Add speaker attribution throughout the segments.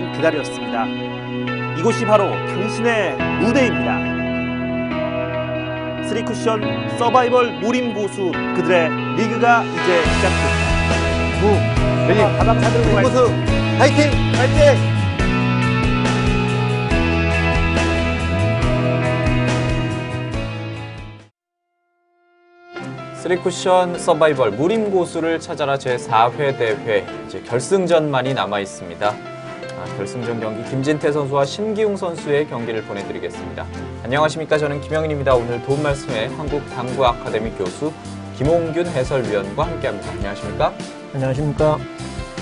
Speaker 1: 동안 기다렸습니다. 이곳이 바로 당신의 무대입니다. 3쿠션 서바이벌 무림 고수 그들의 리그가 이제 시작됩니다.
Speaker 2: 네.
Speaker 1: 가방 사들고 갈
Speaker 2: 고수 파이팅! 파이팅!
Speaker 3: 쓰리쿠션 서바이벌 무림 고수를 찾아라 제4회 대회 이제 결승전만이 남아 있습니다. 결승전 경기 김진태 선수와 신기웅 선수의 경기를 보내드리겠습니다. 안녕하십니까? 저는 김영인입니다. 오늘 도움 말씀에 한국당구 아카데미 교수 김홍균 해설위원과 함께합니다. 안녕하십니까?
Speaker 4: 안녕하십니까?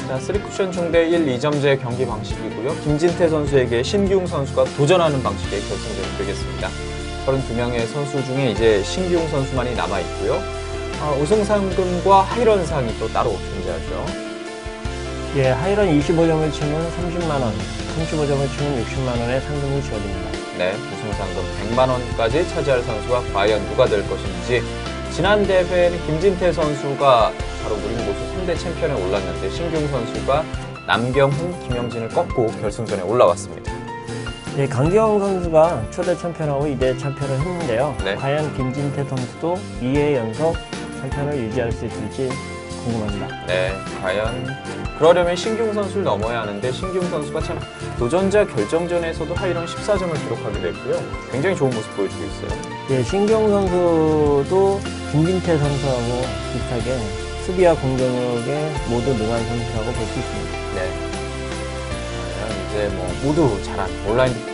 Speaker 3: 자, 쓰리쿠션 중대 1, 2점제 경기 방식이고요. 김진태 선수에게 신기웅 선수가 도전하는 방식의 결승전이 되겠습니다. 32명의 선수 중에 이제 신기웅 선수만이 남아 있고요. 우승 상금과 하이런상이 또 따로 존재하죠.
Speaker 4: 예, 하이런 25점을 치면 30만 원, 35점을 치면 60만 원의 상금이 지어집니다.
Speaker 3: 네, 우승 상금 100만 원까지 차지할 선수가 과연 누가 될 것인지. 지난 대회에는 김진태 선수가 바로 무림 고수 3대 챔피언에 올랐는데 신기웅 선수가 남경훈, 김영진을 꺾고 결승전에 올라왔습니다.
Speaker 4: 예, 강기영 선수가 초대 챔피언하고 2대 챔피언을 했는데요.
Speaker 3: 네.
Speaker 4: 과연 김진태 선수도 2회 연속 챔피언을 유지할 수 있을지 궁금합니다.
Speaker 3: 네, 과연 그러려면 신기웅 선수를 넘어야 하는데 신기웅 선수가 참 도전자 결정전에서도 하이런 14점을 기록하기도 했고요. 굉장히 좋은 모습 보여주고 있어요.
Speaker 4: 예, 신기웅 선수도 김진태 선수하고 비슷하게 수비와 공격력에 모두 능한 선수라고 볼 수 있습니다.
Speaker 3: 네. 이제 뭐 모두 잘한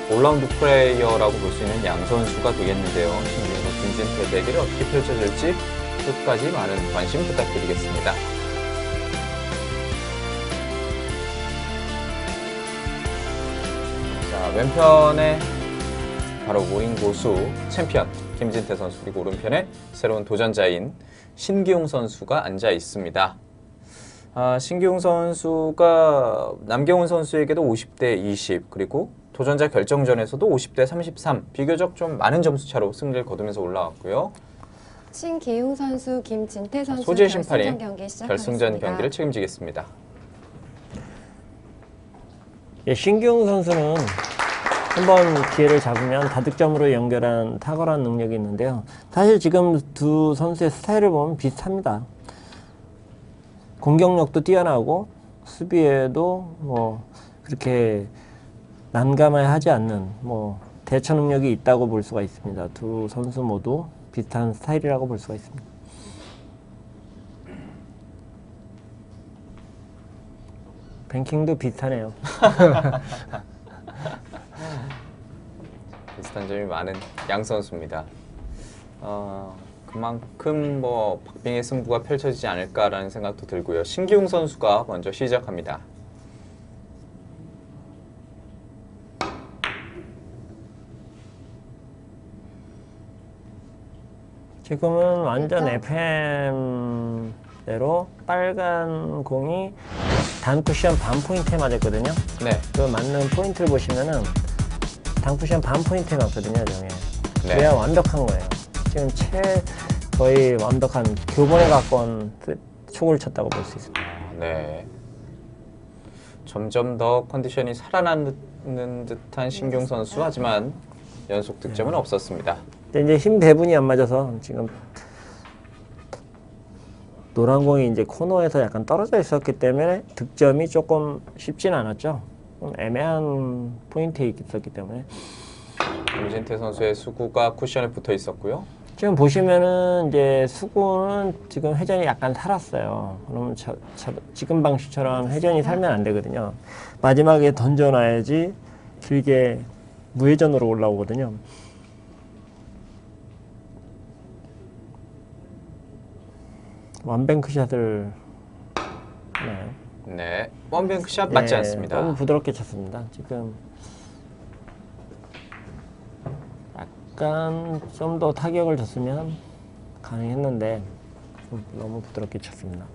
Speaker 3: 올라운드 플레이어라고 볼 수 있는 양 선수가 되겠는데요. 신기웅과 김진태 대결이 어떻게 펼쳐질지 끝까지 많은 관심 부탁드리겠습니다. 자, 왼편에 바로 무림 고수 챔피언 김진태 선수, 그리고 오른편에 새로운 도전자인 신기웅 선수가 앉아 있습니다. 신기웅 선수가 남경훈 선수에게도 50대 20, 그리고 도전자 결정전에서도 50대 33, 비교적 좀 많은 점수차로 승리를 거두면서 올라왔고요.
Speaker 5: 신기웅 선수, 김진태 선수
Speaker 3: 소재 심판이
Speaker 5: 결승전
Speaker 3: 경기를 책임지겠습니다.
Speaker 4: 예, 신기웅 선수는 한번 기회를 잡으면 다득점으로 연결한 탁월한 능력이 있는데요. 사실 지금 두 선수의 스타일을 보면 비슷합니다. 공격력도 뛰어나고 수비에도 뭐 그렇게 난감해하지 않는 뭐 대처 능력이 있다고 볼 수가 있습니다. 두 선수 모두 비슷한 스타일이라고 볼 수가 있습니다. 뱅킹도 비슷하네요.
Speaker 3: 비슷한 점이 많은 양 선수입니다. 그만큼 뭐 박빙의 승부가 펼쳐지지 않을까라는 생각도 들고요. 신기웅 선수가 먼저 시작합니다.
Speaker 4: 지금은 완전 FM대로 빨간 공이 단 쿠션 반 포인트에 맞았거든요.
Speaker 3: 네.
Speaker 4: 그 맞는 포인트를 보시면은 단 쿠션 반 포인트에 맞거든요, 저게.
Speaker 3: 네.
Speaker 4: 그래야 완벽한 거예요. 지금 거의 완벽한 교본에 가까운 촉을 쳤다고 볼 수 있습니다.
Speaker 3: 네. 점점 더 컨디션이 살아나는 듯한 신기웅 선수, 하지만 연속 득점은 없었습니다.
Speaker 4: 근데 이제 힘 배분이 안 맞아서 지금 노란 공이 이제 코너에서 약간 떨어져 있었기 때문에 득점이 조금 쉽지는 않았죠. 좀 애매한 포인트에 있었기 때문에.
Speaker 3: 김진태 선수의 수구가 쿠션에 붙어 있었고요.
Speaker 4: 지금 보시면은 이제 수구는 지금 회전이 약간 살았어요. 그러면 지금 방식처럼 회전이 살면 안 되거든요. 마지막에 던져놔야지 길게 무회전으로 올라오거든요. 원뱅크샷을 하나요?
Speaker 3: 네, 원뱅크샷 맞지 않습니다.
Speaker 4: 너무 부드럽게 쳤습니다. 지금 약간 좀 더 타격을 줬으면 가능했는데 너무 부드럽게 쳤습니다.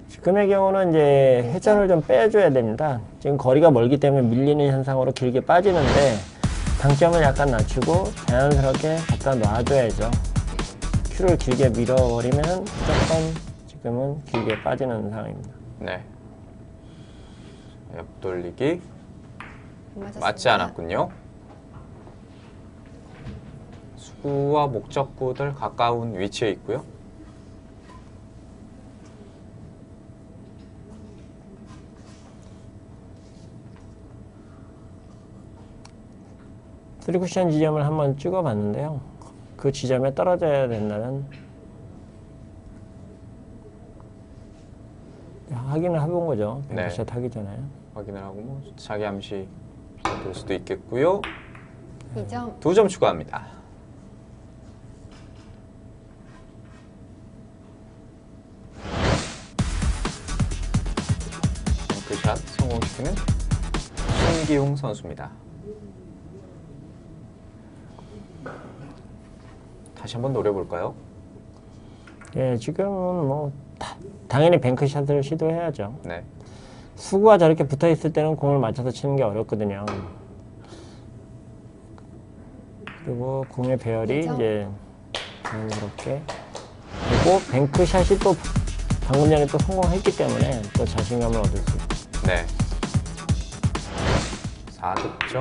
Speaker 4: 지금의 경우는 이제 회전을 좀 빼줘야 됩니다. 지금 거리가 멀기 때문에 밀리는 현상으로 길게 빠지는데 당점을 약간 낮추고 자연스럽게 갖다 놔줘야죠. 큐를 길게 밀어버리면 무조건 지금은 길게 빠지는 상황입니다.
Speaker 3: 네. 옆돌리기
Speaker 5: 맞았습니다.
Speaker 3: 맞지 않았군요. 수구와 목적구들 가까운 위치에 있고요.
Speaker 4: 쓰리쿠션 지점을 한번 찍어봤는데요. 그 지점에 떨어져야 된다는 확인을 해본 거죠.
Speaker 3: 네.
Speaker 4: 뱅크샷 하기 전에.
Speaker 3: 확인을 하고 뭐 자기 암시 될 수도 있겠고요.
Speaker 5: 2점.
Speaker 3: 2점 추가합니다. 뱅크샷 성공시키는 신기웅 선수입니다. 다시 한번 노려볼까요?
Speaker 4: 예, 지금은 뭐 당연히 뱅크샷을 시도해야죠.
Speaker 3: 네.
Speaker 4: 수구가 저렇게 붙어 있을 때는 공을 맞춰서 치는 게 어렵거든요. 그리고 공의 배열이
Speaker 5: 그렇죠.
Speaker 4: 이제 자연스럽게 그리고 뱅크샷이 또 방금 전에 또 성공했기 때문에 또 자신감을 얻을 수 있고.
Speaker 3: 네. 4득점.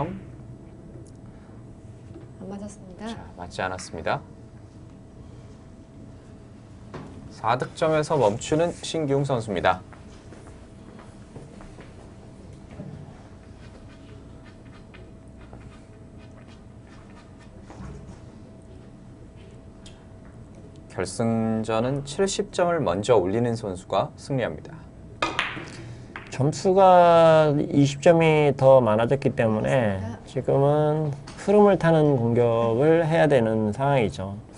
Speaker 5: 안 맞았습니다.
Speaker 3: 자, 맞지 않았습니다. 4득점에서 멈추는 신기웅 선수입니다. 결승전은 70점을 먼저 올리는 선수가 승리합니다.
Speaker 4: 점수가 20점이 더 많아졌기 때문에 지금은 흐름을 타는 공격을 해야 되는 상황이죠.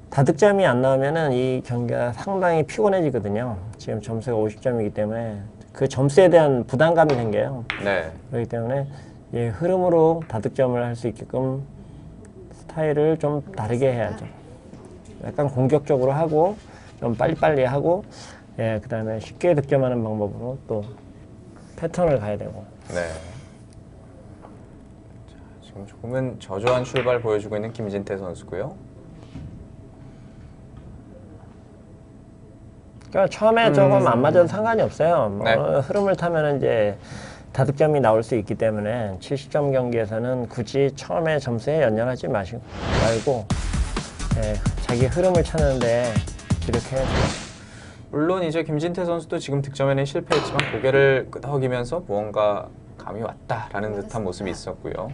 Speaker 4: 다득점이 안 나오면은 이 경기가 상당히 피곤해지거든요. 지금 점수가 50점이기 때문에 그 점수에 대한 부담감이 생겨요.
Speaker 3: 네.
Speaker 4: 그렇기 때문에 이 흐름으로 다득점을 할 수 있게끔 스타일을 좀 다르게 해야죠. 약간 공격적으로 하고 좀 빨리빨리 하고 예, 그다음에 쉽게 득점하는 방법으로 또 패턴을 가야 되고.
Speaker 3: 네. 자, 지금 조금은 저조한 출발 보여주고 있는 김진태 선수고요.
Speaker 4: 그러니까 처음에 조금 안 맞아도 상관이 없어요. 뭐
Speaker 3: 네.
Speaker 4: 흐름을 타면 이제 다득점이 나올 수 있기 때문에 70점 경기에서는 굳이 처음에 점수에 연연하지 말고 예, 자기 흐름을 찾는데 이렇게
Speaker 3: 물론 이제 김진태 선수도 지금 득점에는 실패했지만 고개를 끄덕이면서 무언가 감이 왔다라는 듯한 모습이 있었고요.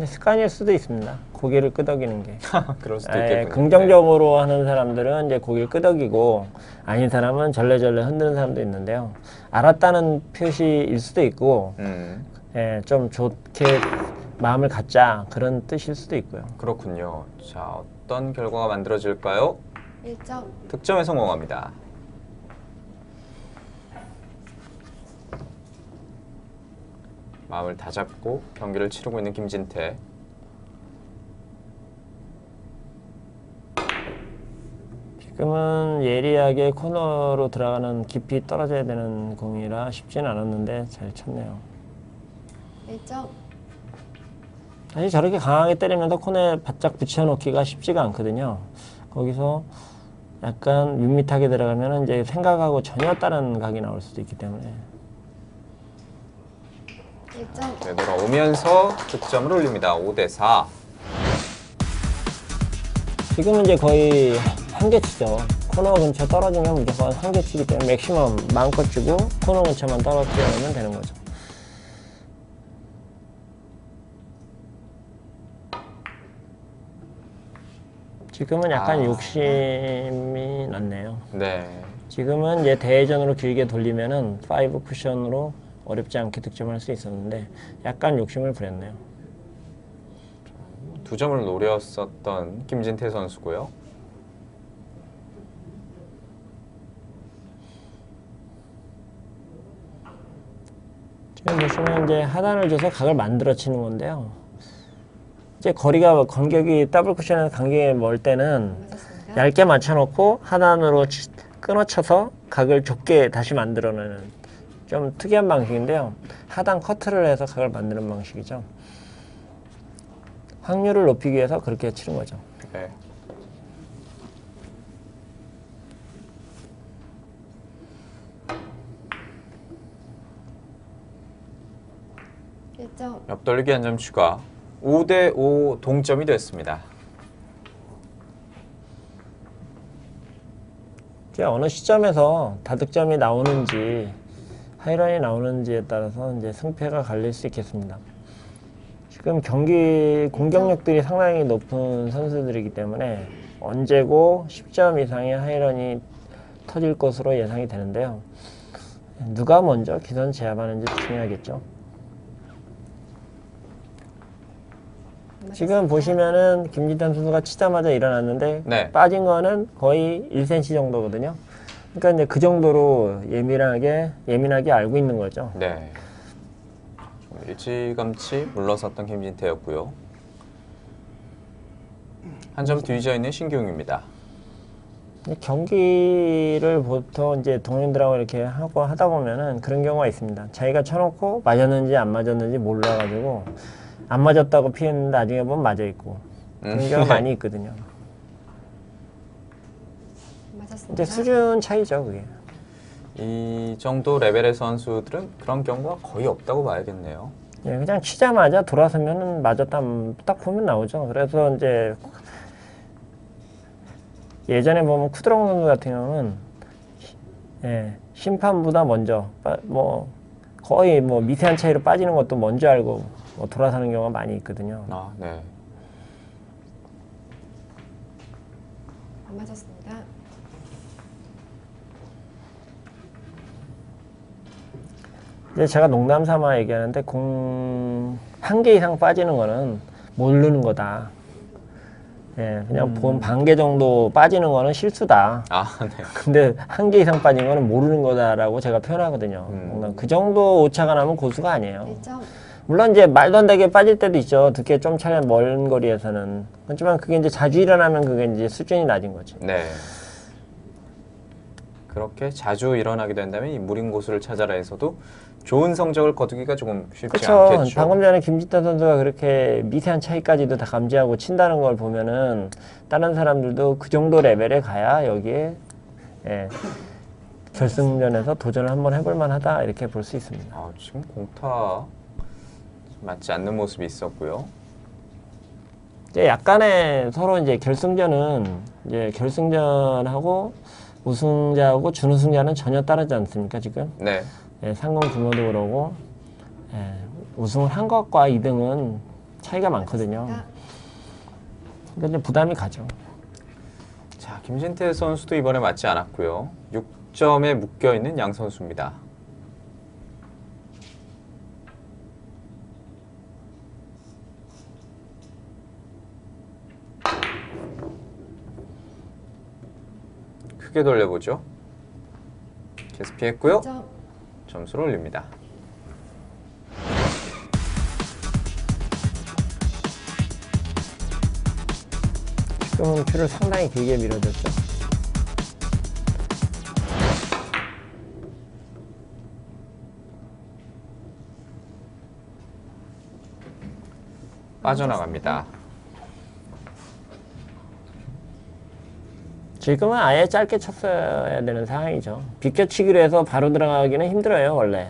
Speaker 4: 습관일 수도 있습니다. 고개를 끄덕이는 게.
Speaker 3: 그럴 수도
Speaker 4: 예,
Speaker 3: 있겠군요.
Speaker 4: 긍정적으로 하는 사람들은 이제 고개를 끄덕이고 아닌 사람은 절레절레 흔드는 사람도 있는데요. 알았다는 표시일 수도 있고 예, 좀 좋게 마음을 갖자 그런 뜻일 수도 있고요.
Speaker 3: 그렇군요. 자, 어떤 결과가 만들어질까요?
Speaker 5: 1점.
Speaker 3: 득점에 성공합니다. 마음을 다잡고 경기를 치르고 있는 김진태.
Speaker 4: 지금은 예리하게 코너로 들어가는 깊이 떨어져야 되는 공이라 쉽지는 않았는데 잘 쳤네요.
Speaker 5: 1점.
Speaker 4: 사실 저렇게 강하게 때리면서 코너에 바짝 붙여놓기가 쉽지가 않거든요. 거기서 약간 밋밋하게 들어가면 이제 생각하고 전혀 다른 각이 나올 수도 있기 때문에
Speaker 5: 1점.
Speaker 3: 되돌아오면서 득점을 올립니다. 5대4.
Speaker 4: 지금은 이제 거의 한개 치죠. 코너 근처 떨어지면 무조건 한개 치기 때문에 맥시멈 마음껏 주고 코너 근처만 떨어뜨리면 되는 거죠. 지금은 약간 욕심이 났네요.
Speaker 3: 네.
Speaker 4: 지금은 이제 대회전으로 길게 돌리면은 5 쿠션으로 어렵지 않게 득점할 수 있었는데 약간 욕심을 부렸네요.
Speaker 3: 2점을 노렸었던 김진태 선수고요.
Speaker 4: 지금 보시면 이제 하단을 줘서 각을 만들어 치는 건데요. 이제 거리가 간격이 더블 쿠션에서 간격이 멀 때는
Speaker 5: 맞았습니다.
Speaker 4: 얇게 맞춰놓고 하단으로 끊어쳐서 각을 좁게 다시 만들어내는 좀 특이한 방식인데요. 하단 커트를 해서 각을 만드는 방식이죠. 확률을 높이기 위해서 그렇게 치는 거죠.
Speaker 3: 네.
Speaker 5: 1점.
Speaker 3: 옆돌리기 한 점 추가. 5대5 동점이 됐습니다.
Speaker 4: 이제 어느 시점에서 다득점이 나오는지 하이런이 나오는지에 따라서 이제 승패가 갈릴 수 있겠습니다. 지금 경기 공격력들이 상당히 높은 선수들이기 때문에 언제고 10점 이상의 하이런이 터질 것으로 예상이 되는데요. 누가 먼저 기선 제압하는지 중요하겠죠. 지금 보시면은 김진태 선수가 치자마자 일어났는데
Speaker 3: 네.
Speaker 4: 빠진 거는 거의 1cm 정도거든요. 그러니까 이제 그 정도로 예민하게 알고 있는 거죠.
Speaker 3: 네. 좀 일찌감치 물러섰던 김진태였고요. 한 점 뒤져 있는 신기웅입니다.
Speaker 4: 경기를 보통 이제 동료들하고 이렇게 하고 하다 보면은 그런 경우가 있습니다. 자기가 쳐놓고 맞았는지 안 맞았는지 몰라가지고 안 맞았다고 피했는데 나중에 보면 맞아 있고 그런 경우가
Speaker 3: 네.
Speaker 4: 많이 있거든요.
Speaker 5: 맞았습니다.
Speaker 4: 이제 수준 차이죠, 그게.
Speaker 3: 이 정도 레벨의 선수들은 그런 경우가 거의 없다고 봐야겠네요.
Speaker 4: 예, 그냥 치자마자 돌아서면은 맞았다 딱 보면 나오죠. 그래서 이제 예전에 보면 쿠드롱 선수 같은 경우는 심판보다 먼저 뭐 거의 뭐 미세한 차이로 빠지는 것도 먼저 알고 뭐 돌아서는 경우가 많이 있거든요.
Speaker 3: 아, 네.
Speaker 5: 안 맞았습니다.
Speaker 4: 이제 제가 농담 삼아 얘기하는데 공 한 개 이상 빠지는 거는 모르는 거다. 예, 그냥 본 반 개 정도 빠지는 거는 실수다.
Speaker 3: 아, 네.
Speaker 4: 근데 한 개 이상 빠진 거는 모르는 거다라고 제가 표현하거든요. 그 정도 오차가 나면 고수가 아니에요.
Speaker 5: 1점.
Speaker 4: 물론 이제 말도 안 되게 빠질 때도 있죠. 두께 좀 차려 먼 거리에서는. 하지만 그게 이제 자주 일어나면 그게 이제 수준이 낮은 거죠.
Speaker 3: 네. 그렇게 자주 일어나게 된다면 이 무린 고수를 찾아라에서도 좋은 성적을 거두기가 조금 쉽지
Speaker 4: 그렇죠.
Speaker 3: 않겠죠.
Speaker 4: 방금 전에 김진태 선수가 그렇게 미세한 차이까지도 다 감지하고 친다는 걸 보면은 다른 사람들도 그 정도 레벨에 가야 여기에 결승전에서 도전을 한번 해볼 만하다 이렇게 볼 수 있습니다.
Speaker 3: 아, 지금 공타 맞지 않는 모습이 있었고요.
Speaker 4: 이제 약간의 서로 이제 결승전은 이제 결승전하고 우승자하고 준우승자는 전혀 다르지 않습니까 지금?
Speaker 3: 네.
Speaker 4: 상금 규모도 그러고 우승을 한 것과 2등은 차이가 많거든요. 그러니까 이제 부담이 가죠.
Speaker 3: 자, 김진태 선수도 이번에 맞지 않았고요. 6점에 묶여 있는 양 선수입니다. 크게 돌려보죠. 계속 피했고요.
Speaker 5: 1점.
Speaker 3: 점수를 올립니다.
Speaker 4: 지금은 큐를 상당히 길게 밀어줬죠.
Speaker 3: 빠져나갑니다.
Speaker 4: 지금은 아예 짧게 쳤어야 되는 상황이죠. 비껴치기로 해서 바로 들어가기는 힘들어요, 원래.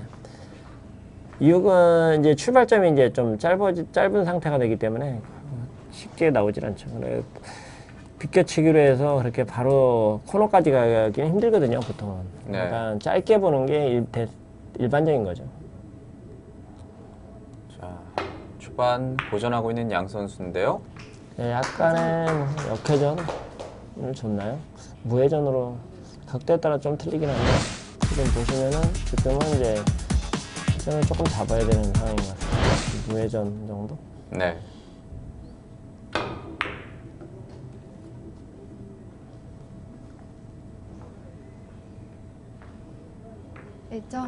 Speaker 4: 이유가 이제 출발점이 이제 좀 짧은 상태가 되기 때문에 쉽게 나오질 않죠. 그래 비껴치기로 해서 그렇게 바로 코너까지 가기는 힘들거든요, 보통은.
Speaker 3: 네.
Speaker 4: 그러니까 짧게 보는 게 일반적인 거죠.
Speaker 3: 자, 초반 고전하고 있는 양 선수인데요.
Speaker 4: 약간의 역회전을 줬나요? 무회전으로 각도에 따라 좀 틀리긴 한데 지금 보시면은 지금은 이제 회전을 조금 잡아야 되는 상황인 것 같습니다. 무회전 정도?
Speaker 3: 네.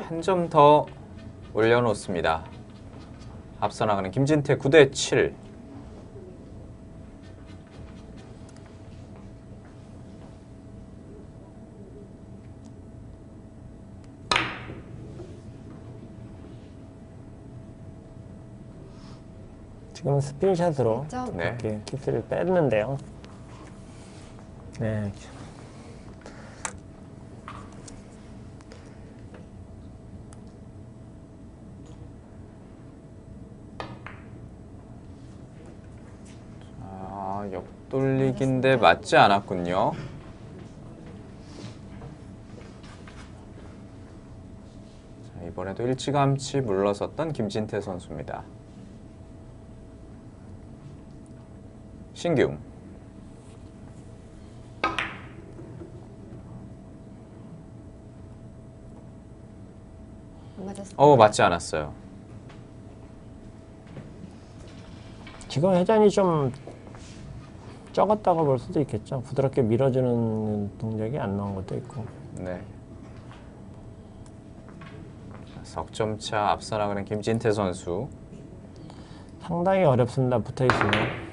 Speaker 3: 한 점 더 올려놓습니다. 앞서 나가는 김진태 9대7.
Speaker 4: 지금 스핀샷으로
Speaker 5: 1점.
Speaker 3: 네.
Speaker 4: 이렇게 키스를 뺐는데요. 네.
Speaker 3: 아, 옆돌리기인데 맞지 않았군요. 자, 이번에도 일찌감치 물러섰던 김진태 선수입니다. 신기웅.
Speaker 5: 안 맞았습니다.
Speaker 3: 맞지 않았어요.
Speaker 4: 지금 회전이 좀 적었다고 볼 수도 있겠죠. 부드럽게 밀어주는 동작이 안 나온 것도 있고.
Speaker 3: 네. 자, 석점차 앞서 나가는 김진태 선수.
Speaker 4: 상당히 어렵습니다. 붙어 있으면. 네.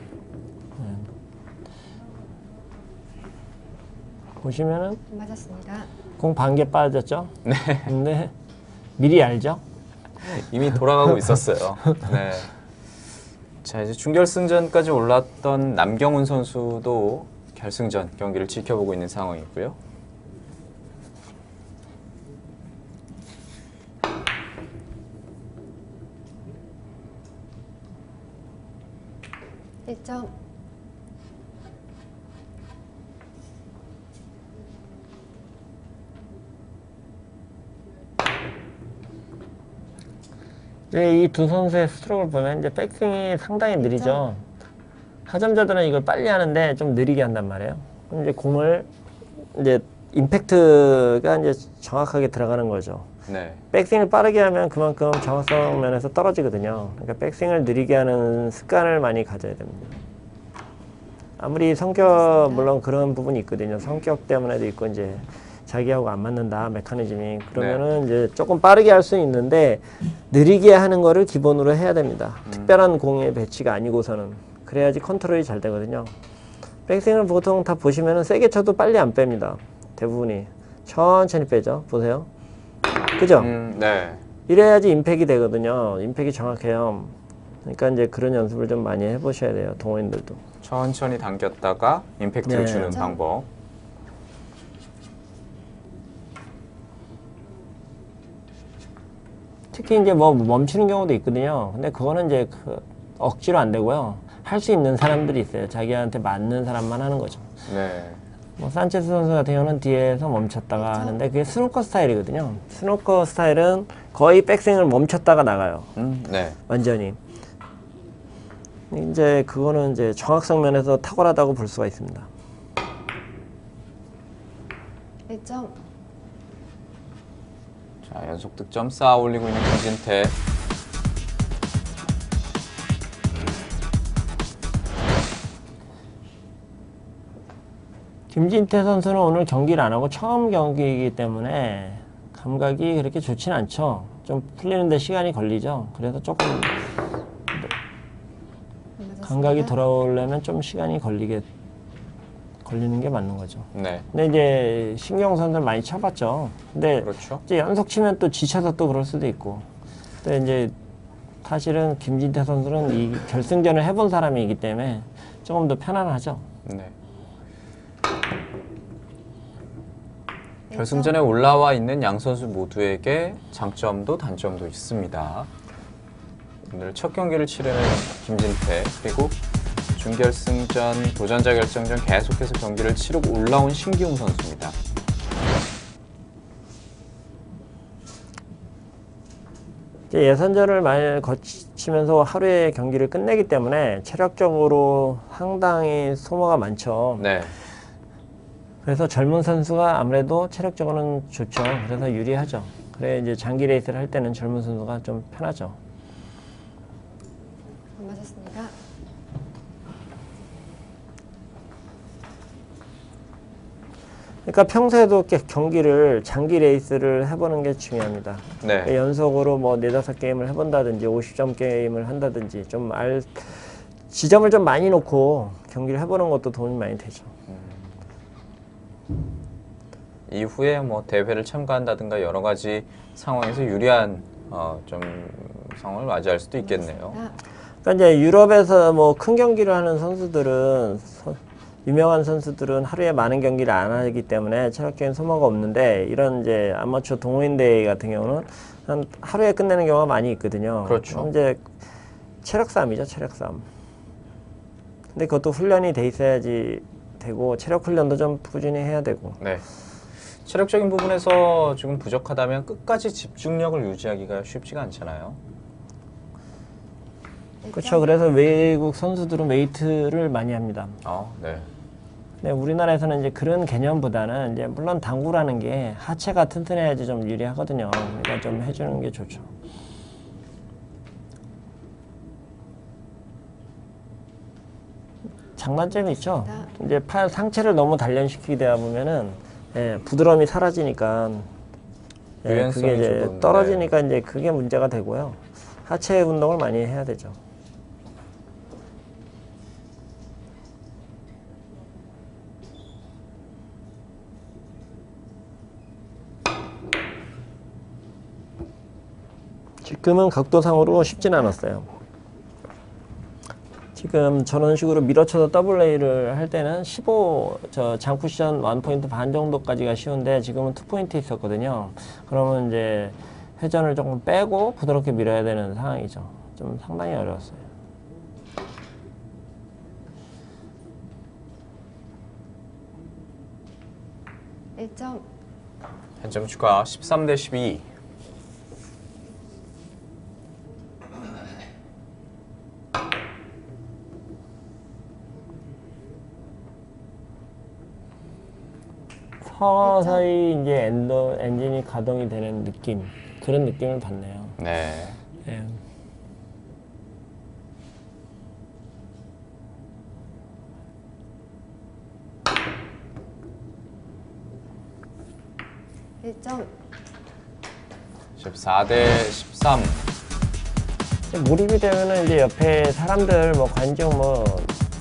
Speaker 4: 보시면은
Speaker 5: 안 맞았습니다.
Speaker 4: 공 반 개 빠졌죠? 네. 근데 미리 알죠?
Speaker 3: 이미 돌아가고 있었어요. 네. 자, 이제 준결승전까지 올랐던 남경훈 선수도 결승전 경기를 지켜보고 있는 상황이고요.
Speaker 5: 일점
Speaker 4: 이 두 선수의 스트로크를 보면 이제 백스윙이 상당히 느리죠. 하점자들은 이걸 빨리 하는데 좀 느리게 한단 말이에요. 그럼 이제 공을 이제 임팩트가 이제 정확하게 들어가는 거죠.
Speaker 3: 네.
Speaker 4: 백스윙을 빠르게 하면 그만큼 정확성 면에서 떨어지거든요. 그러니까 백스윙을 느리게 하는 습관을 많이 가져야 됩니다. 아무리 성격, 물론 그런 부분이 있거든요. 성격 때문에도 있고, 이제 자기하고 안 맞는다, 메커니즘이. 그러면은 이제 조금 빠르게 할 수는 있는데, 느리게 하는 거를 기본으로 해야 됩니다. 특별한 공의 배치가 아니고서는. 그래야지 컨트롤이 잘 되거든요. 백스윙을 보통 다 보시면은 세게 쳐도 빨리 안 뺍니다. 대부분이. 천천히 빼죠. 보세요. 그죠?
Speaker 3: 네.
Speaker 4: 이래야지 임팩이 되거든요. 임팩이 정확해요. 그러니까 이제 그런 연습을 좀 많이 해보셔야 돼요. 동호인들도.
Speaker 3: 천천히 당겼다가 임팩트를
Speaker 4: 네.
Speaker 3: 주는 방법.
Speaker 4: 특히 이제 뭐 멈추는 경우도 있거든요. 근데 그거는 이제 억지로 안 되고요. 할 수 있는 사람들이 있어요. 자기한테 맞는 사람만 하는 거죠.
Speaker 3: 네.
Speaker 4: 뭐 산체스 선수 같은 경우는 뒤에서 멈췄다가 하는데 그게 스노커 스타일이거든요. 스노커 스타일은 거의 백스윙을 멈췄다가 나가요.
Speaker 3: 네.
Speaker 4: 완전히. 이제 그거는 이제 정확성 면에서 탁월하다고 볼 수가 있습니다.
Speaker 5: 1점.
Speaker 3: 자, 연속 득점 쌓아 올리고 있는 김진태.
Speaker 4: 김진태 선수는 오늘 경기를 안 하고 처음 경기이기 때문에 감각이 그렇게 좋지는 않죠. 좀 풀리는데 시간이 걸리죠. 그래서 조금
Speaker 5: 안 맞았습니다.
Speaker 4: 감각이 돌아오려면 좀 시간이 걸리는 게 맞는 거죠.
Speaker 3: 네.
Speaker 4: 근데 이제 신경 선수를 많이 쳐봤죠. 근데
Speaker 3: 그렇죠.
Speaker 4: 이제 연속 치면 또 지쳐서 또 그럴 수도 있고. 근데 이제 사실은 김진태 선수는 이 결승전을 해본 사람이기 때문에 조금 더 편안하죠.
Speaker 3: 네. 결승전에 올라와 있는 양 선수 모두에게 장점도 단점도 있습니다. 오늘 첫 경기를 치르는 김진태, 그리고 준결승전, 도전자 결정전 계속해서 경기를 치르고 올라온 신기웅 선수입니다.
Speaker 4: 이제 예선전을 많이 거치면서 하루에 경기를 끝내기 때문에 체력적으로 상당히 소모가 많죠.
Speaker 3: 네.
Speaker 4: 그래서 젊은 선수가 아무래도 체력적으로는 좋죠. 그래서 유리하죠. 그래 이제 장기 레이스를 할 때는 젊은 선수가 좀 편하죠.
Speaker 5: 안 맞았습니다.
Speaker 4: 그러니까 평소에도 이렇게 경기를 장기 레이스를 해보는 게 중요합니다.
Speaker 3: 네.
Speaker 4: 연속으로 뭐 4-5게임을 해본다든지 50점 게임을 한다든지 좀 지점을 좀 많이 놓고 경기를 해보는 것도 도움이 많이 되죠.
Speaker 3: 이후에 뭐 대회를 참가한다든가 여러 가지 상황에서 유리한 좀 상황을 맞이할 수도 있겠네요.
Speaker 5: 맞았습니다.
Speaker 4: 그러니까 이제 유럽에서 뭐 큰 경기를 하는 선수들은 유명한 선수들은 하루에 많은 경기를 안 하기 때문에 체력적인 소모가 없는데 이런 이제 아마추어 동호인 대회 같은 경우는 한 하루에 끝내는 경우가 많이 있거든요.
Speaker 3: 그렇죠.
Speaker 4: 그럼 이제 체력 싸움이죠, 체력 싸움. 근데 그것도 훈련이 돼 있어야지 되고 체력 훈련도 좀 꾸준히 해야 되고.
Speaker 3: 네. 체력적인 부분에서 지금 부족하다면 끝까지 집중력을 유지하기가 쉽지가 않잖아요.
Speaker 4: 그렇죠. 그래서 외국 선수들은 웨이트를 많이 합니다.
Speaker 3: 네.
Speaker 4: 네, 우리나라에서는 이제 그런 개념보다는 이제 물론 당구라는 게 하체가 튼튼해야지 좀 유리하거든요. 그러니까 좀 해주는 게 좋죠. 장단점이 있죠. 이제 팔 상체를 너무 단련시키게 되다 보면은 예, 부드러움이 사라지니까 예, 그게
Speaker 3: 유연성이
Speaker 4: 이제
Speaker 3: 조금,
Speaker 4: 떨어지니까 이제 그게 문제가 되고요. 하체 운동을 많이 해야 되죠. 지금은 각도상으로 쉽진 않았어요. 지금 저런 식으로 밀어쳐서 더블 A를 할 때는 15, 장쿠션 1포인트 반 정도까지가 쉬운데 지금은 2포인트 있었거든요. 그러면 이제 회전을 조금 빼고 부드럽게 밀어야 되는 상황이죠. 좀 상당히 어려웠어요.
Speaker 5: 일점
Speaker 3: 한 점 추가 13대 12.
Speaker 4: 서서히 이제 엔진이 가동이 되는 느낌, 그런 느낌을 받네요.
Speaker 3: 네.
Speaker 4: 예.
Speaker 5: 일점
Speaker 3: 14대 13.
Speaker 4: 몰입이 되면은 이제 옆에 사람들 뭐 관중 뭐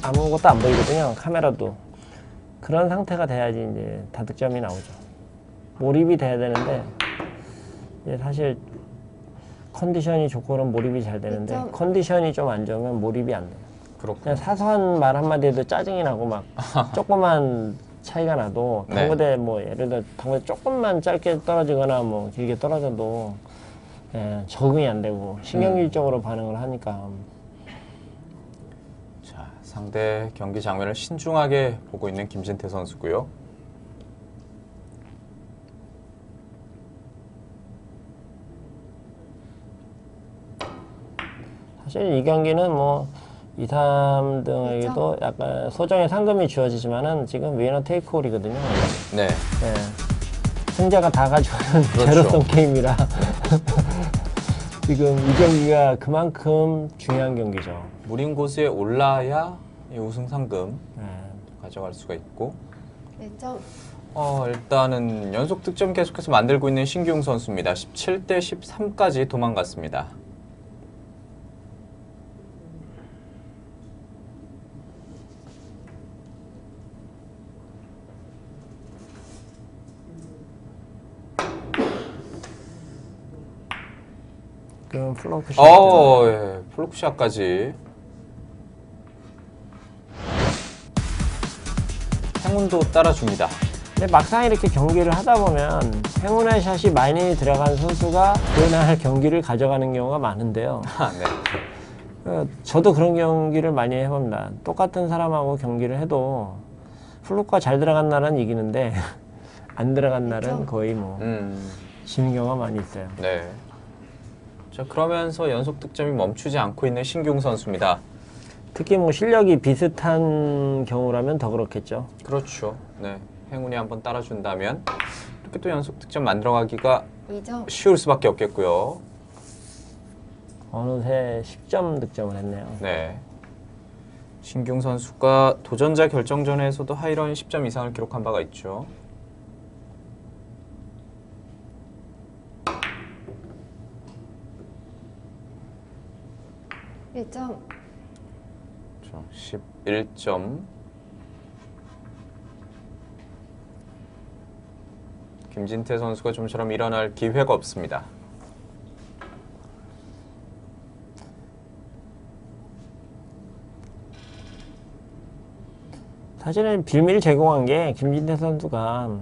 Speaker 4: 아무것도 안 보이거든요. 카메라도. 그런 상태가 돼야지 이제 다득점이 나오죠. 몰입이 돼야 되는데 이제 사실 컨디션이 좋고는 몰입이 잘 되는데
Speaker 5: 그쵸.
Speaker 4: 컨디션이 좀 안 좋으면 몰입이 안 돼요.
Speaker 3: 그렇군요.
Speaker 4: 그냥 사소한 말 한마디 해도 짜증이 나고 막 조그만 차이가 나도
Speaker 3: 네.
Speaker 4: 당구대 뭐 예를 들어 당구대 조금만 짧게 떨어지거나 뭐 길게 떨어져도 예, 적응이 안 되고 신경질적으로 반응을 하니까
Speaker 3: 자, 상대 경기 장면을 신중하게 보고 있는 김진태 선수고요.
Speaker 4: 사실 이 경기는 뭐 2, 3등에게도 약간 소정의 상금이 주어지지만은 지금 위너 테이크홀이거든요.
Speaker 3: 네.
Speaker 4: 예. 승자가 다 가져가는
Speaker 3: 그렇죠.
Speaker 4: 제로섬 게임이라 지금 이 경기가 그만큼 중요한 경기죠.
Speaker 3: 무림 고수에 올라야 이 우승 상금
Speaker 4: 예.
Speaker 3: 가져갈 수가 있고.
Speaker 5: 일점
Speaker 3: 일단은 연속 득점 계속해서 만들고 있는 신기용 선수입니다. 17대 13까지 도망갔습니다.
Speaker 4: 그럼 플로프시.
Speaker 3: 예. 플로프샷까지. 행운도 따라줍니다.
Speaker 4: 근데 막상 이렇게 경기를 하다 보면 행운의 샷이 많이 들어간 선수가 그날 경기를 가져가는 경우가 많은데요.
Speaker 3: 네.
Speaker 4: 저도 그런 경기를 많이 해봅니다. 똑같은 사람하고 경기를 해도 플루크가 잘 들어간 날은 이기는데 안 들어간 날은 거의 뭐 지는 경우가 많이 있어요.
Speaker 3: 네. 자, 그러면서 연속 득점이 멈추지 않고 있는 신기용 선수입니다.
Speaker 4: 특히 뭐 실력이 비슷한 경우라면 더 그렇겠죠.
Speaker 3: 그렇죠. 네. 행운이 한번 따라준다면 이렇게 또 연속 득점 만들어가기가
Speaker 5: 이점
Speaker 3: 쉬울 수밖에 없겠고요.
Speaker 4: 어느새 10점 득점을 했네요.
Speaker 3: 네. 신기용 선수가 도전자 결정전에서도 하이런 10점 이상을 기록한 바가 있죠.
Speaker 5: 일점
Speaker 3: 11점. 김진태 선수가 좀처럼 일어날 기회가 없습니다.
Speaker 4: 사실은 빌미를 제공한 게 김진태 선수가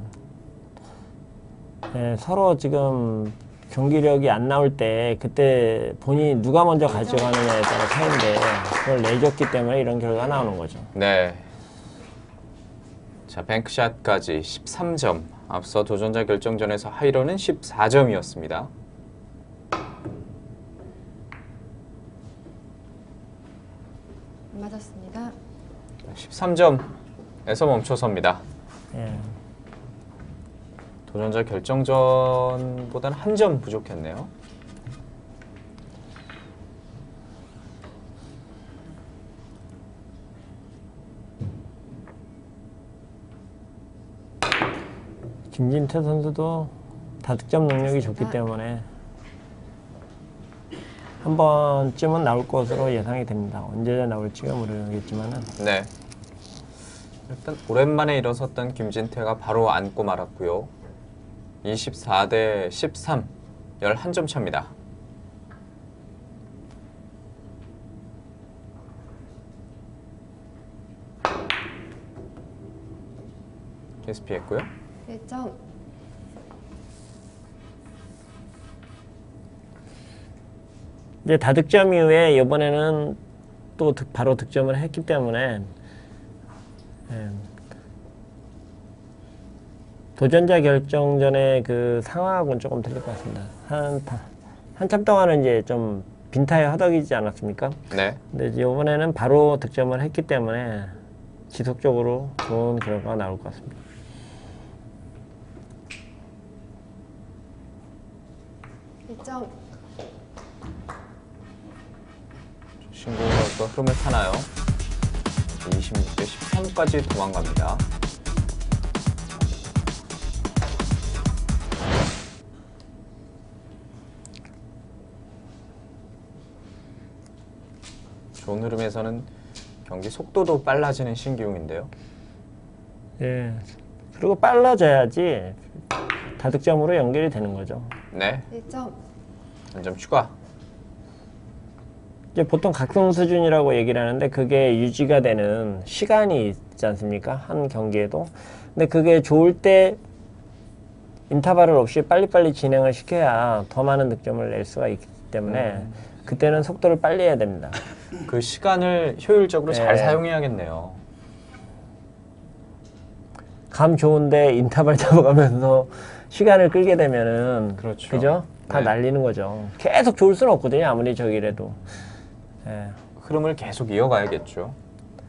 Speaker 4: 서로 지금 경기력이 안 나올 때 그때 본인이 누가 먼저 가져가느냐에 따라 차이인데 그걸 내줬기 때문에 이런 결과가 나오는 거죠.
Speaker 3: 네. 자, 뱅크샷까지 13점. 앞서 도전자 결정전에서 하이런은 14점이었습니다.
Speaker 5: 맞았습니다.
Speaker 3: 13점에서 멈춰섭니다.
Speaker 4: 예.
Speaker 3: 도전자 결정전보다는 한 점 부족했네요.
Speaker 4: 김진태 선수도 다득점 능력이 좋기 때문에 한 번쯤은 나올 것으로 예상이 됩니다. 언제 나올지가 모르겠지만은
Speaker 3: 네. 일단 오랜만에 일어섰던 김진태가 바로 앉고 말았고요. 24대 13, 11점 차입니다. 케이스 피했고요.
Speaker 5: 1점.
Speaker 4: 이제 다득점 이후에 이번에는 또 바로 득점을 했기 때문에 도전자 결정전의 그 상황하고는 조금 틀릴 것 같습니다. 한참 동안은 이제 좀 빈타에 허덕이지 않았습니까?
Speaker 3: 네.
Speaker 4: 근데 이제 이번에는 바로 득점을 했기 때문에 지속적으로 좋은 결과가 나올 것 같습니다.
Speaker 5: 일점.
Speaker 3: 신고가 또 흐름을 타나요? 26대 13까지 도망갑니다. 좋은 흐름에서는 경기 속도도 빨라지는 신기웅인데요.
Speaker 4: 예. 그리고 빨라져야지 다득점으로 연결이 되는 거죠.
Speaker 3: 네,
Speaker 5: 1점.
Speaker 3: 한 점 추가.
Speaker 4: 이제 보통 각성 수준이라고 얘기를 하는데 그게 유지가 되는 시간이 있지 않습니까? 한 경기에도. 근데 그게 좋을 때 인터벌을 없이 빨리빨리 진행을 시켜야 더 많은 득점을 낼 수가 있기 때문에 그때는 속도를 빨리 해야 됩니다.
Speaker 3: 그 시간을 효율적으로 잘
Speaker 4: 네.
Speaker 3: 사용해야겠네요.
Speaker 4: 감 좋은데 인터벌 잡아가면서 시간을 끌게 되면은
Speaker 3: 그렇죠.
Speaker 4: 그죠? 다
Speaker 3: 네.
Speaker 4: 날리는 거죠. 계속 좋을 수는 없거든요. 아무리 저기라도. 예.
Speaker 3: 흐름을 계속 이어가야겠죠.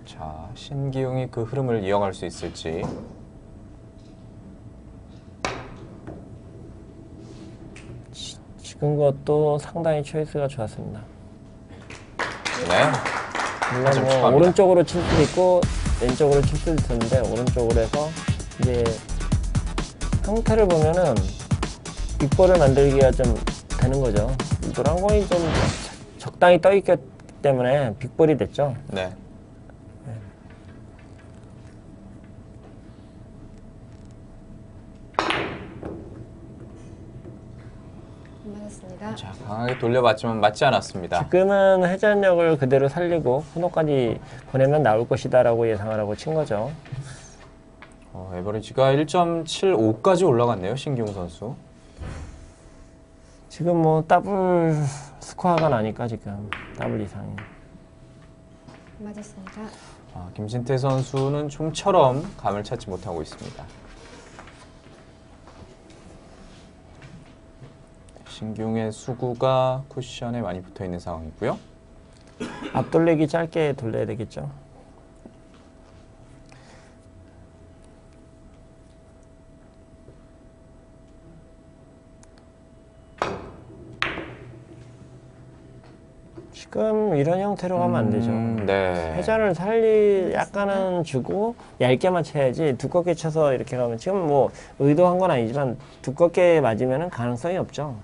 Speaker 3: 자, 신기웅이 그 흐름을 이어갈 수 있을지.
Speaker 4: 지금 것도 상당히 초이스가 좋았습니다.
Speaker 3: 네.
Speaker 4: 물론
Speaker 3: 좀
Speaker 4: 뭐
Speaker 3: 축하합니다.
Speaker 4: 오른쪽으로 칠 수도 있고 왼쪽으로 칠 수도 있었는데 오른쪽으로 해서 이제 형태를 보면은 빅볼을 만들기가 좀 되는 거죠. 노란 공이 좀 적당히 떠 있기 때문에 빅볼이 됐죠.
Speaker 3: 네.
Speaker 5: 맞았습니다.
Speaker 3: 자, 강하게 돌려봤지만 맞지 않았습니다.
Speaker 4: 지금은 회전력을 그대로 살리고 코너까지 보내면 나올 것이다라고 예상을 하고 친 거죠.
Speaker 3: 에버리지가 1.75까지 올라갔네요, 신기웅 선수.
Speaker 4: 지금 뭐 더블 스코어가 나니까 지금 더블 이상이.
Speaker 5: 맞았습니다.
Speaker 3: 김진태 선수는 좀처럼 감을 찾지 못하고 있습니다. 신기웅의 수구가 쿠션에 많이 붙어있는 상황이고요.
Speaker 4: 앞돌리기 짧게 돌려야 되겠죠. 지금 이런 형태로 가면 안 되죠.
Speaker 3: 네.
Speaker 4: 회전을 약간은 주고 얇게만 쳐야지 두껍게 쳐서 이렇게 가면 지금 뭐 의도한 건 아니지만 두껍게 맞으면 가능성이 없죠.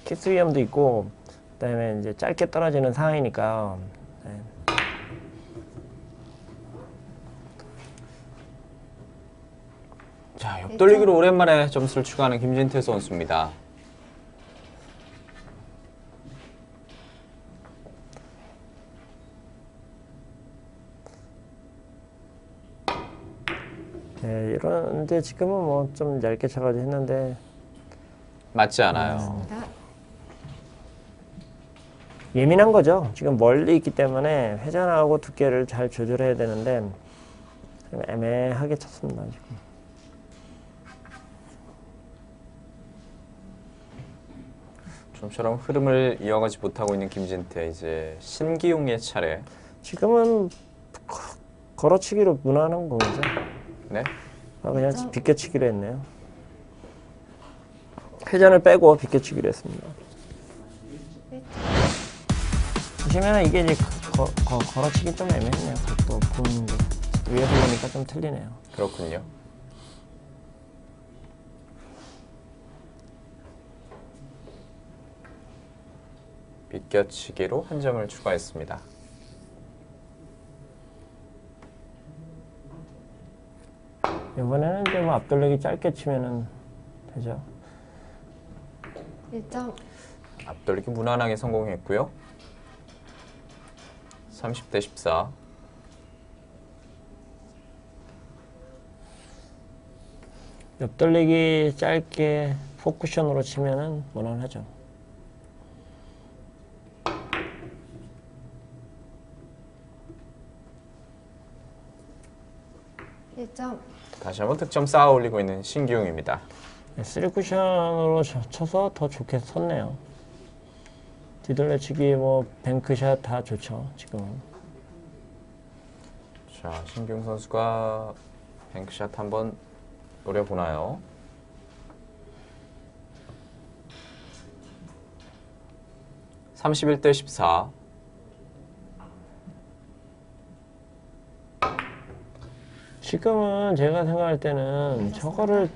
Speaker 4: 키스 위험도 있고 그다음에 이제 짧게 떨어지는 상황이니까.
Speaker 3: 자, 옆돌리기로 오랜만에 점수를 추가하는 김진태 선수입니다.
Speaker 4: 네, 이런데 지금은 뭐 좀 얇게 쳐가지고 했는데
Speaker 3: 맞지 않아요.
Speaker 5: 다
Speaker 4: 예민한 거죠. 지금 멀리 있기 때문에 회전하고 두께를 잘 조절해야 되는데 좀 애매하게 쳤습니다. 지금.
Speaker 3: 좀처럼 흐름을 이어가지 못하고 있는 김진태. 이제 신기용의 차례.
Speaker 4: 지금은 걸어치기로 무난한 거죠.
Speaker 3: 네.
Speaker 4: 그냥 비껴치기로 했네요. 회전을 빼고 비껴치기로 했습니다. 보시면 이게 이제 걸어치기 좀 애매했네요. 각도 보는 게 위에서 보니까 좀 틀리네요.
Speaker 3: 그렇군요. 비껴치기로 한 점을 추가했습니다.
Speaker 4: 이번에는 좀 앞돌리기 짧게 치면은 되죠.
Speaker 5: 1점.
Speaker 3: 앞돌리기 무난하게 성공했고요. 30대 14.
Speaker 4: 옆돌리기 짧게 포쿠션으로 치면은 무난하죠.
Speaker 5: 일점
Speaker 3: 다시 한번 득점 쌓아 올리고 있는 신기용입니다.
Speaker 4: 3쿠션으로 쳐서 더 좋게 섰네요. 뒤돌려치기 뭐 뱅크샷 다 좋죠. 지금은.
Speaker 3: 자, 신기용 선수가 뱅크샷 한번 노려보나요? (31대 14)
Speaker 4: 지금은 제가 생각할 때는 저거를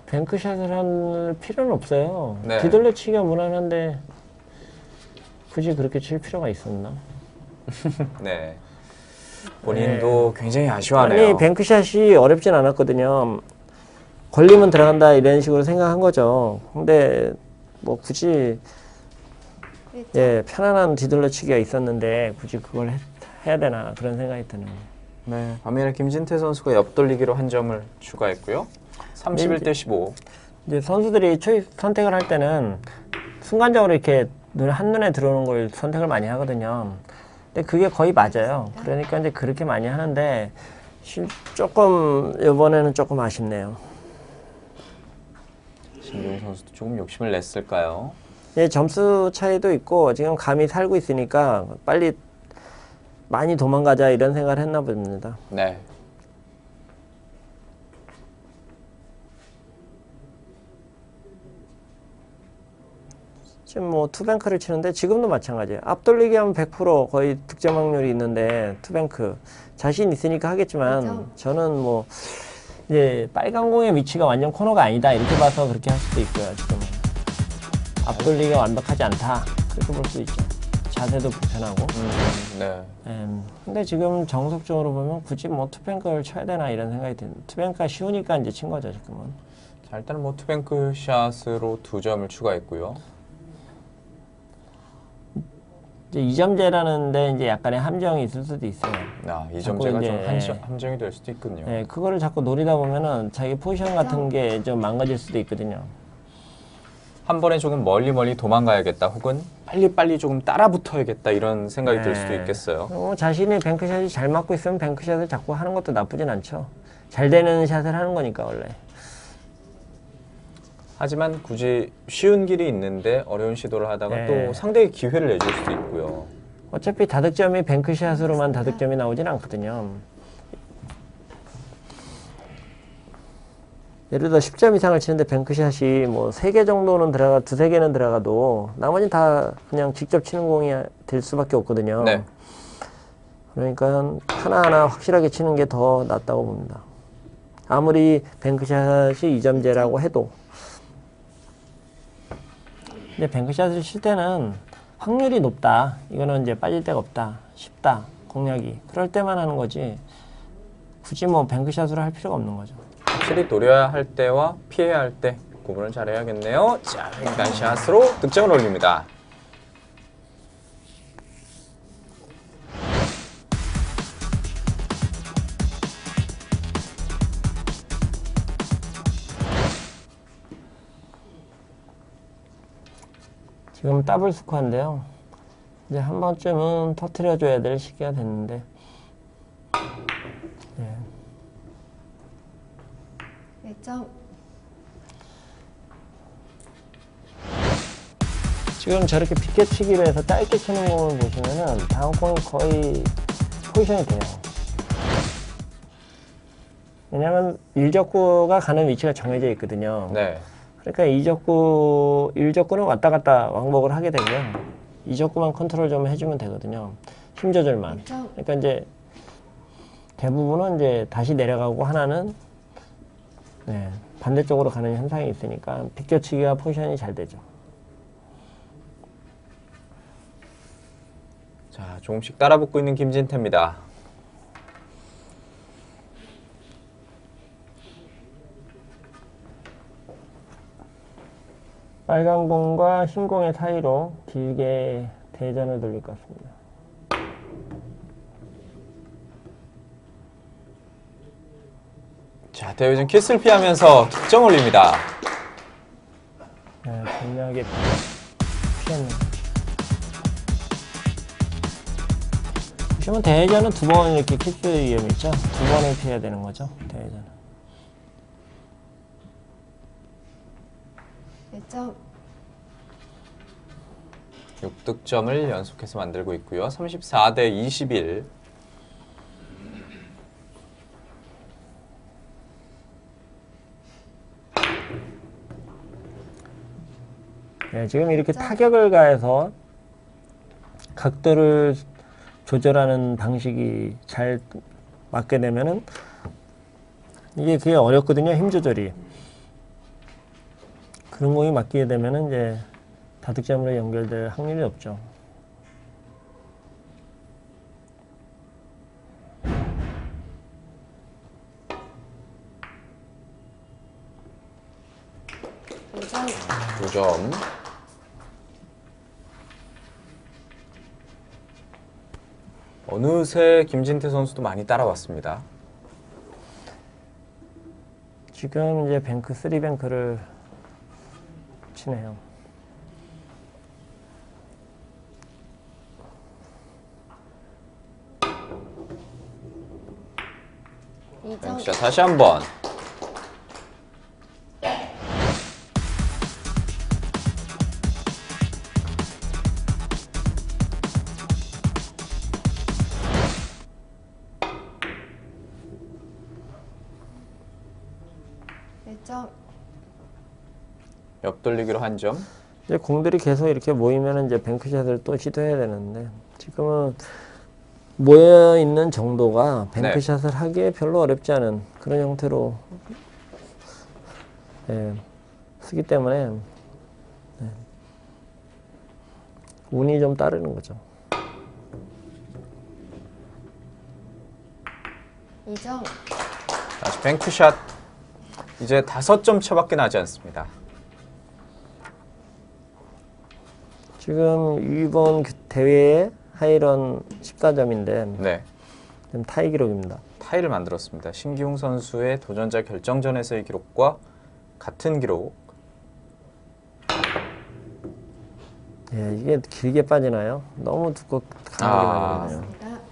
Speaker 4: 뱅크샷을 할 필요는 없어요.
Speaker 3: 네.
Speaker 4: 뒤돌려치기가 무난한데 굳이 그렇게 칠 필요가 있었나?
Speaker 3: 네. 본인도 굉장히 아쉬워하네요.
Speaker 4: 아니 뱅크샷이 어렵진 않았거든요. 걸리면 들어간다 이런 식으로 생각한 거죠. 근데 뭐 굳이
Speaker 5: 1점.
Speaker 4: 예, 편안한 뒤돌려치기가 있었는데 굳이 그걸 해야 되나 그런 생각이 드는 거예요.
Speaker 3: 네, 반면에 김진태 선수가 옆돌리기로 한 점을 추가했고요. 31대 15.
Speaker 4: 이제 선수들이 선택을 할 때는 순간적으로 이렇게 한눈에 들어오는 걸 선택을 많이 하거든요. 근데 그게 거의 맞아요. 그러니까 이제 그렇게 많이 하는데 조금 이번에는 조금 아쉽네요.
Speaker 3: 신기용 선수도 조금 욕심을 냈을까요?
Speaker 4: 예, 점수 차이도 있고 지금 감이 살고 있으니까 빨리 많이 도망가자 이런 생각을 했나 봅니다.
Speaker 3: 네.
Speaker 4: 지금 뭐 투뱅크를 치는데 지금도 마찬가지예요. 앞돌리기 하면 100% 거의 득점 확률이 있는데 투뱅크 자신 있으니까 하겠지만
Speaker 5: 그렇죠.
Speaker 4: 저는 뭐 이제 빨간 공의 위치가 완전 코너가 아니다 이렇게 봐서 그렇게 할 수도 있고요. 지금은 앞돌리기가 완벽하지 않다 그렇게 볼 수도 있죠. 자세도 불편하고.
Speaker 3: 네.
Speaker 4: 근데 지금 정석적으로 보면 굳이 뭐 투뱅크를 쳐야 되나 이런 생각이 드는. 투뱅크가 쉬우니까 이제 친 거죠 지금은.
Speaker 3: 자, 일단 뭐 투뱅크 샷으로 2점을 추가했고요.
Speaker 4: 이제 2점제라는데 이제 약간의 함정이 있을 수도 있어요.
Speaker 3: 아, 이
Speaker 4: 자꾸
Speaker 3: 점제가
Speaker 4: 이제,
Speaker 3: 좀 함정이 될 수도 있군요.
Speaker 4: 네, 그거를 자꾸 노리다 보면은 자기 포지션 같은 게 좀 망가질 수도 있거든요.
Speaker 3: 한 번에 조금 멀리 도망가야겠다 혹은 빨리 조금 따라 붙어야겠다 이런 생각이 들 수도 있겠어요.
Speaker 4: 자신이 뱅크샷이 잘 맞고 있으면 뱅크샷을 자꾸 하는 것도 나쁘진 않죠. 잘 되는 샷을 하는 거니까 원래.
Speaker 3: 하지만 굳이 쉬운 길이 있는데 어려운 시도를 하다가
Speaker 4: 네.
Speaker 3: 또 상대에게 기회를 내줄 수도 있고요.
Speaker 4: 어차피 다득점이 뱅크샷으로만 다득점이 나오진 않거든요. 예를 들어 10점 이상을 치는데 뱅크샷이 뭐 3개 정도는 들어가, 2-3개는 들어가도 나머지 다 그냥 직접 치는 공이 될 수밖에 없거든요.
Speaker 3: 네.
Speaker 4: 그러니까 하나하나 확실하게 치는 게 더 낫다고 봅니다. 아무리 뱅크샷이 2점제라고 해도. 근데 뱅크샷을 칠 때는 확률이 높다. 이거는 이제 빠질 데가 없다. 쉽다. 공략이. 그럴 때만 하는 거지. 굳이 뭐 뱅크샷으로 할 필요가 없는 거죠.
Speaker 3: 확실히 노려야 할 때와 피해야 할 때 구분을 잘해야겠네요. 자, 일단 샷으로 득점을 올립니다.
Speaker 4: 지금 더블 스코어인데요. 이제 한 번쯤은 터트려줘야 될 시기가 됐는데. 네.
Speaker 5: 1점.
Speaker 4: 지금 저렇게 비껴치기로 해서 짧게 치는 공을 보시면은 다음 공이 거의 포지션이 돼요. 왜냐면 1적구가 가는 위치가 정해져 있거든요.
Speaker 3: 네.
Speaker 4: 그러니까 1적구는 왔다 갔다 왕복을 하게 되고요. 2적구만 컨트롤 좀 해주면 되거든요. 힘 조절만.
Speaker 5: 1점.
Speaker 4: 그러니까 이제 대부분은 이제 다시 내려가고 하나는 네, 반대쪽으로 가는 현상이 있으니까 비껴치기가 포지션이 잘 되죠.
Speaker 3: 자, 조금씩 따라붙고 있는 김진태입니다.
Speaker 4: 빨간 공과 흰 공의 사이로 길게 대전을 돌릴 것 같습니다.
Speaker 3: 자, 대회전 키스를 피하면서 득점 올립니다.
Speaker 4: 네, 절묘하게 피했네요. 보시면 대회전은 두 번 이렇게 키스 위험이 있죠. 두 번을 피해야 되는 거죠. 대회전은.
Speaker 5: 1점.
Speaker 3: 6득점을 연속해서 만들고 있고요. 34대 21.
Speaker 4: 네, 지금 이렇게 타격을 가해서 각도를 조절하는 방식이 잘 맞게 되면은 이게 그게 어렵거든요. 힘 조절이. 그런 공이 맞게 되면은 이제 다득점으로 연결될 확률이 없죠.
Speaker 5: 도전.
Speaker 3: 2점. 어느새 김진태 선수도 많이 따라왔습니다.
Speaker 4: 지금 이제 뱅크 3뱅크를 치네요.
Speaker 3: 자, 다시 한번. 옆돌리기로 한 점.
Speaker 4: 이제 공들이 계속 이렇게 모이면 이제 뱅크샷을 또 시도해야 되는데 지금은 모여 있는 정도가 뱅크샷을 하기에 별로 어렵지 않은 그런 형태로 쓰기 때문에 운이 좀 따르는 거죠.
Speaker 5: 2점.
Speaker 3: 다시 뱅크샷. 이제 5점 차밖에 나지 않습니다.
Speaker 4: 지금 이번 대회의 하이런 14점인데
Speaker 3: 네.
Speaker 4: 지금 타이 기록입니다.
Speaker 3: 타이를 만들었습니다. 신기웅 선수의 도전자 결정전에서의 기록과 같은 기록.
Speaker 4: 예, 이게 길게 빠지나요? 너무 두껍게 강하게 만들거든요.
Speaker 5: 맞습니다.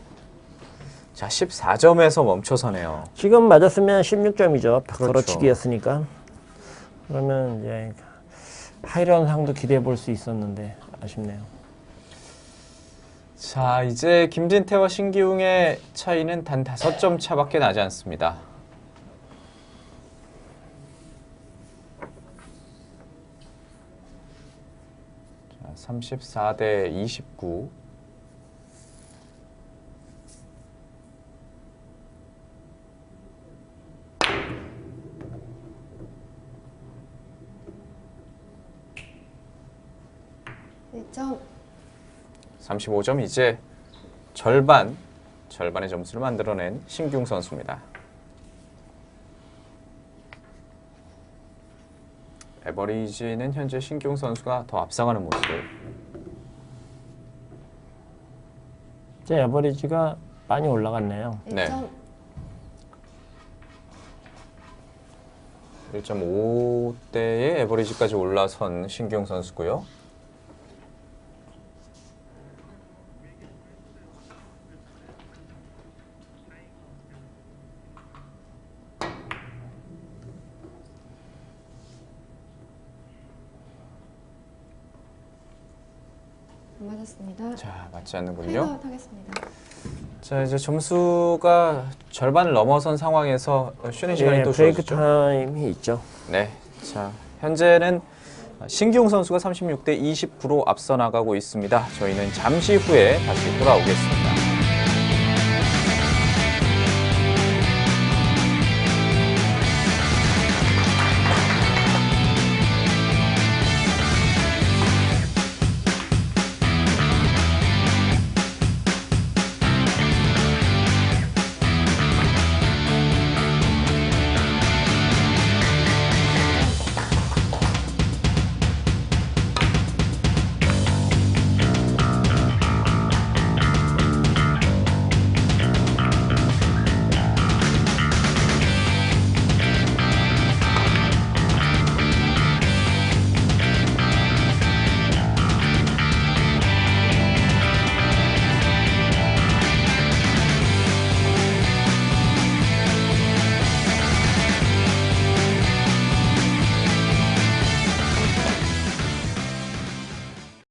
Speaker 3: 자, 14점에서 멈춰서네요.
Speaker 4: 지금 맞았으면 16점이죠.
Speaker 3: 그렇죠.
Speaker 4: 걸어치기였으니까. 그러면 이제 하이런 상도 기대해 볼 수 있었는데 아쉽네요.
Speaker 3: 자, 이제 김진태와 신기웅의 차이는 단 5점 차밖에 나지 않습니다. 자, 34대 29.
Speaker 5: 일점.
Speaker 3: 35점 이제 절반의 점수를 만들어낸 신기웅 선수입니다. 에버리지는 현재 신기웅 선수가 더 앞서가는 모습.
Speaker 4: 이제 에버리지가 많이 올라갔네요.
Speaker 3: 네.
Speaker 5: 1점.
Speaker 3: 1.5대의 에버리지까지 올라선 신기웅 선수고요.
Speaker 5: 안 맞았습니다.
Speaker 3: 자, 맞지 않는군요.
Speaker 5: 타임아웃 하겠습니다.
Speaker 3: 자, 이제 점수가 절반을 넘어선 상황에서 쉬는 시간이
Speaker 4: 예,
Speaker 3: 또
Speaker 4: 브레이크
Speaker 3: 주어지죠.
Speaker 4: 타임이 있죠.
Speaker 3: 네. 자, 현재는 신기용 선수가 36대 29로 앞서 나가고 있습니다. 저희는 잠시 후에 다시 돌아오겠습니다.